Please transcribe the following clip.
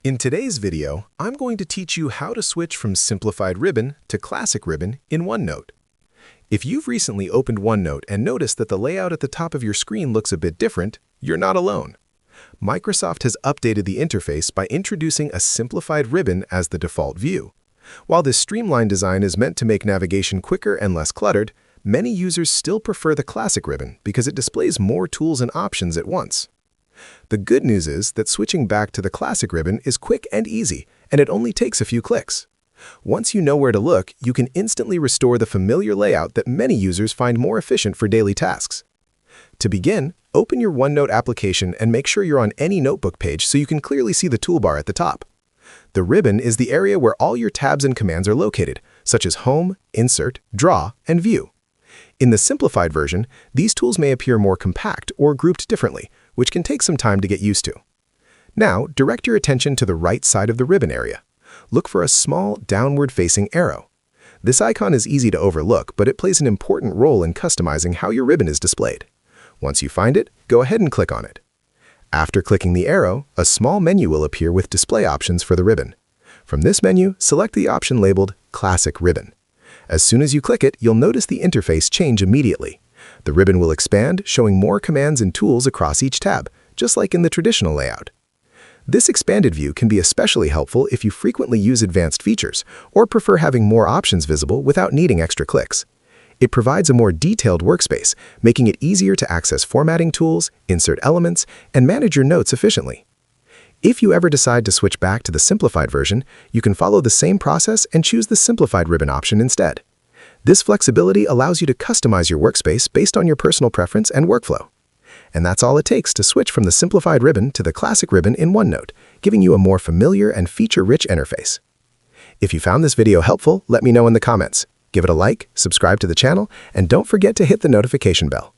In today's video, I'm going to teach you how to switch from Simplified Ribbon to Classic Ribbon in OneNote. If you've recently opened OneNote and noticed that the layout at the top of your screen looks a bit different, you're not alone. Microsoft has updated the interface by introducing a Simplified Ribbon as the default view. While this streamlined design is meant to make navigation quicker and less cluttered, many users still prefer the Classic Ribbon because it displays more tools and options at once. The good news is that switching back to the Classic Ribbon is quick and easy, and it only takes a few clicks. Once you know where to look, you can instantly restore the familiar layout that many users find more efficient for daily tasks. To begin, open your OneNote application and make sure you're on any notebook page so you can clearly see the toolbar at the top. The ribbon is the area where all your tabs and commands are located, such as Home, Insert, Draw, and View. In the simplified version, these tools may appear more compact or grouped differently, which can take some time to get used to. Now, direct your attention to the right side of the ribbon area. Look for a small, downward-facing arrow. This icon is easy to overlook, but it plays an important role in customizing how your ribbon is displayed. Once you find it, go ahead and click on it. After clicking the arrow, a small menu will appear with display options for the ribbon. From this menu, select the option labeled Classic Ribbon. As soon as you click it, you'll notice the interface change immediately. The ribbon will expand, showing more commands and tools across each tab, just like in the traditional layout. This expanded view can be especially helpful if you frequently use advanced features or prefer having more options visible without needing extra clicks. It provides a more detailed workspace, making it easier to access formatting tools, insert elements, and manage your notes efficiently. If you ever decide to switch back to the simplified version, you can follow the same process and choose the simplified ribbon option instead. This flexibility allows you to customize your workspace based on your personal preference and workflow. And that's all it takes to switch from the simplified ribbon to the classic ribbon in OneNote, giving you a more familiar and feature-rich interface. If you found this video helpful, let me know in the comments. Give it a like, subscribe to the channel, and don't forget to hit the notification bell.